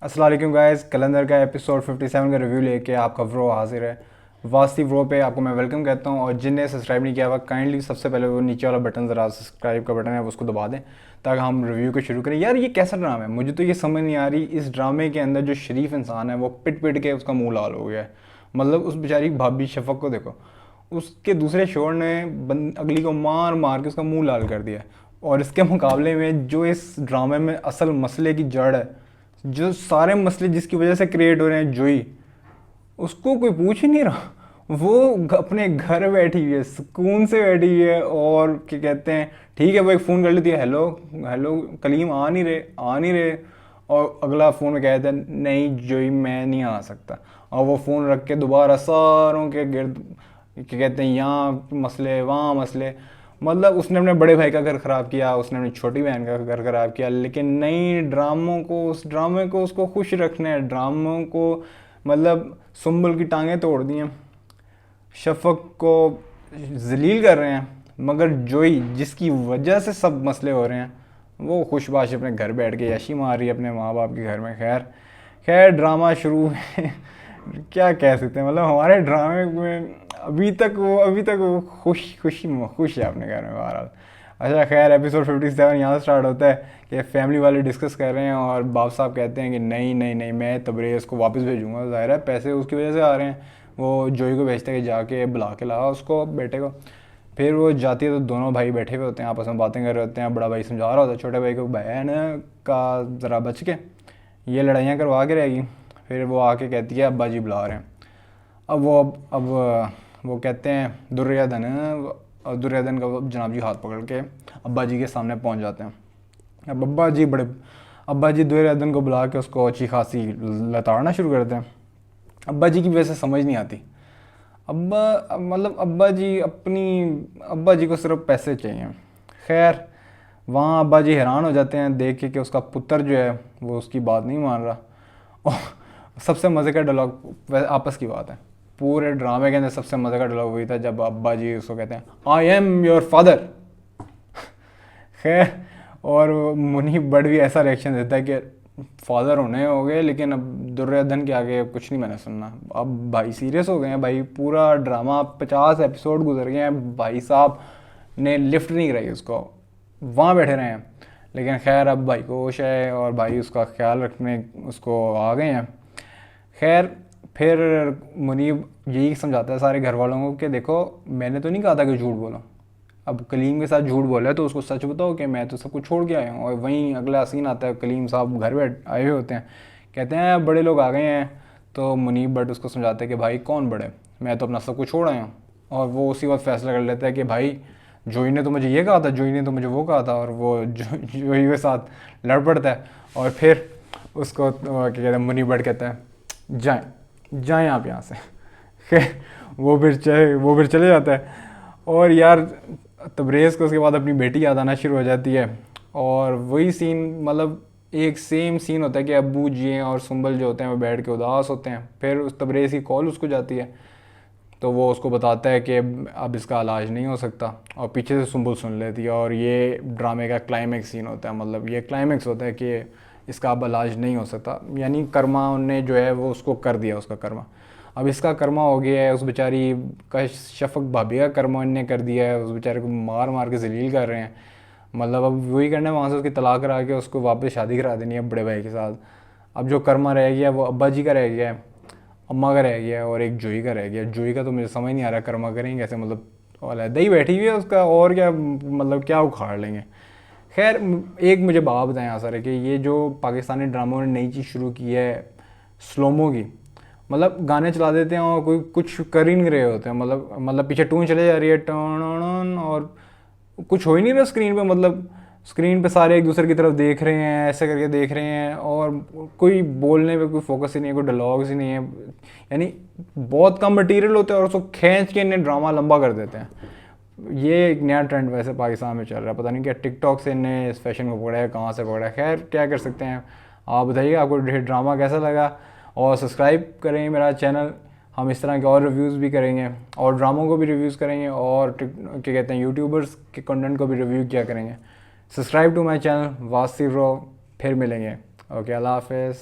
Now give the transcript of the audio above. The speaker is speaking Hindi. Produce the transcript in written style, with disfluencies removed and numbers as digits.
अस्सलाम वालेकुम गाइस, कलंदर का एपिसोड 57 का रिव्यू लेके आपका ब्रो हाजिर है। वास्ती ब्रो पे आपको मैं वेलकम कहता हूँ। और जिनने सब्सक्राइब नहीं किया हुआ काइंडली सबसे पहले वो नीचे वाला बटन ज़रा सब्सक्राइब का बटन है उसको दबा दें ताकि हम रिव्यू को शुरू करें। यार ये कैसा ड्रामा है, मुझे तो ये समझ नहीं आ रही। इस ड्रामे के अंदर जो शरीफ इंसान है वो पिट पिट के उसका मुंह लाल हो गया है। मतलब उस बेचारी भाभी शफक को देखो, उसके दूसरे शोर ने अगली को मार मार के उसका मुंह लाल कर दिया। और इसके मुकाबले में जो इस ड्रामे में असल मसले की जड़ है, जो सारे मसले जिसकी वजह से क्रिएट हो रहे हैं, जोई, उसको कोई पूछ ही नहीं रहा। वो अपने घर बैठी हुई है, सुकून से बैठी हुई है। और क्या कहते हैं, ठीक है वो एक फ़ोन कर लेती है, हेलो हेलो कलीम आ नहीं रहे आ नहीं रहे। और अगला फ़ोन में कहता है नहीं जोई मैं नहीं आ सकता। और वो फ़ोन रख के दोबारा सारों के गिर्द क्या कहते हैं, यहाँ मसले वहाँ मसले। मतलब उसने अपने बड़े भाई का घर ख़राब किया, उसने अपनी छोटी बहन का घर ख़राब किया, लेकिन नई ड्रामों को उस ड्रामे को उसको खुश रखना है। ड्रामों को मतलब सुम्बुल की टांगें तोड़ दी हैं, शफक को जलील कर रहे हैं। मगर जोई जिसकी वजह से सब मसले हो रहे हैं वो खुशबाश अपने घर बैठ के यशी मार रही है अपने माँ बाप के घर में। खैर खैर ड्रामा शुरू है। क्या कह सकते हैं, मतलब हमारे ड्रामे में अभी तक वो खुश है अपने घर में बहरहाल। अच्छा खैर एपिसोड 57 यहाँ स्टार्ट होता है कि फैमिली वाले डिस्कस कर रहे हैं और बाप साहब कहते हैं कि नहीं नहीं नहीं मैं तबरेज़ को वापस भेजूंगा। ज़ाहिर है पैसे उसकी वजह से आ रहे हैं। वो जोई को भेजते हैं कि जाके बुला के ला उसको बेटे को। फिर वो जाती है तो दोनों भाई बैठे हुए होते हैं, आपस में बातें कर रहे होते हैं। बड़ा भाई समझा रहा होता है छोटे भाई को, बहन का ज़रा बच के, ये लड़ाइयाँ करवा के रहेगी। फिर वो आके कहती है अब्बा जी बुला रहे हैं। अब वो कहते हैं दुर्योधन, और दुर्योधन का वो जनाब जी हाथ पकड़ के अब्बा जी के सामने पहुंच जाते हैं। अब अब्बा जी दुर्योधन को बुला के उसको अच्छी खासी लताड़ना शुरू करते हैं। अब्बा जी की वजह से समझ नहीं आती। मतलब अब्बा जी को सिर्फ पैसे चाहिए। खैर वहाँ अब्बा जी हैरान हो जाते हैं देख के कि उसका पुत्र जो है वो उसकी बात नहीं मान रहा। और सबसे मज़े का डायलॉग आपस की बात है, पूरे ड्रामे के अंदर सबसे मज़े का डायलॉग वही था जब अब्बा जी उसको कहते हैं आई एम योर फादर। खैर और मुनीब बट भी ऐसा रिएक्शन देता है कि फादर होने हो गए लेकिन अब दुर्योधन के आगे कुछ नहीं मैंने सुनना। अब भाई सीरियस हो गए हैं भाई, पूरा ड्रामा 50 एपिसोड गुजर गए हैं, भाई साहब ने लिफ्ट नहीं कराई उसको, वहाँ बैठे रहे हैं। लेकिन खैर अब भाई को होश है और भाई उसका ख्याल रखने उसको आ गए हैं। खैर फिर मुनीब यही समझाता है सारे घर वालों को कि देखो मैंने तो नहीं कहा था कि झूठ बोलो। अब कलीम के साथ झूठ बोला है तो उसको सच बताओ कि मैं तो सब कुछ छोड़ के आया हूँ। और वहीं अगला सीन आता है, कलीम साहब घर बैठ आए हुए होते हैं, कहते हैं बड़े लोग आ गए हैं। तो मुनीब बट उसको समझाते हैं कि भाई कौन बड़े, मैं तो अपना सब कुछ छोड़ आया हूँ। और वो उसी वक्त फैसला कर लेता है कि भाई जोई ने तो मुझे ये कहा था, जोई ने तो मुझे वो कहा था। और वो जोई के साथ लड़ पड़ता है। और फिर उसको क्या कहते हैं, मुनीब बट कहता है जाएँ जाएँ आप यहाँ से। खैर वो फिर चले जाता है। और यार तबरेज़ को उसके बाद अपनी बेटी याद आना शुरू हो जाती है। और वही सीन मतलब एक सेम सीन होता है कि अब्बू जी और सुंबल जो होते हैं वो बैठ के उदास होते हैं। फिर उस तबरेज़ की कॉल उसको जाती है तो वो उसको बताता है कि अब इसका इलाज नहीं हो सकता। और पीछे से सुंबल सुन लेती है और ये ड्रामे का क्लाइमेक्स सीन होता है। मतलब ये क्लाइमेक्स होता है कि इसका अब इलाज नहीं हो सकता, यानी कर्मा ने जो है वो उसको कर दिया उसका कर्मा। अब इसका कर्मा हो गया है, उस बेचारी का शफक भाभी का कर्मा इनने कर दिया है, उस बेचारे को मार मार के जलील कर रहे हैं। मतलब अब वही करना है, वहाँ से उसकी तलाक करा के उसको वापस शादी करा देनी है बड़े भाई के साथ। अब जो कर्मा रह गया वो अब्बा जी का रह गया है, अम्मा का रह गया है और एक जोई का रह गया। जोई का तो मुझे समझ नहीं आ रहा कर्मा करेंगे कैसे, मतलब अलहदा ही बैठी हुई है उसका, और क्या मतलब क्या उखाड़ लेंगे। खैर एक मुझे बात बताएं यहाँ सर कि ये जो पाकिस्तानी ड्रामों ने नई चीज़ शुरू की है स्लोमो की, मतलब गाने चला देते हैं और कोई कुछ कर ही नहीं रहे होते हैं। मतलब पीछे टून चले जा रही है टन और कुछ हो ही नहीं रहा स्क्रीन पे। मतलब स्क्रीन पे सारे एक दूसरे की तरफ देख रहे हैं, ऐसे करके देख रहे हैं और कोई बोलने पे कोई फोकस ही नहीं है, कोई डायलॉग्स ही नहीं है। यानी बहुत कम मटेरियल होते हैं और उसको खींच के इन्हें ड्रामा लंबा कर देते हैं। ये एक नया ट्रेंड वैसे पाकिस्तान में चल रहा है, पता नहीं क्या टिकटॉक से इन्हें इस फैशन को पकड़ा है, कहाँ से पकड़ा है। खैर क्या कर सकते हैं, आप बताइए आपको ड्रामा कैसा लगा। और सब्सक्राइब करें मेरा चैनल, हम इस तरह के और रिव्यूज़ भी करेंगे और ड्रामों को भी रिव्यूज़ करेंगे और क्या कहते हैं यूट्यूबर्स के कंटेंट को भी रिव्यू किया करेंगे। सब्सक्राइब टू माय चैनल वासी ब्रो, फिर मिलेंगे। ओके अल्लाह हाफिज़।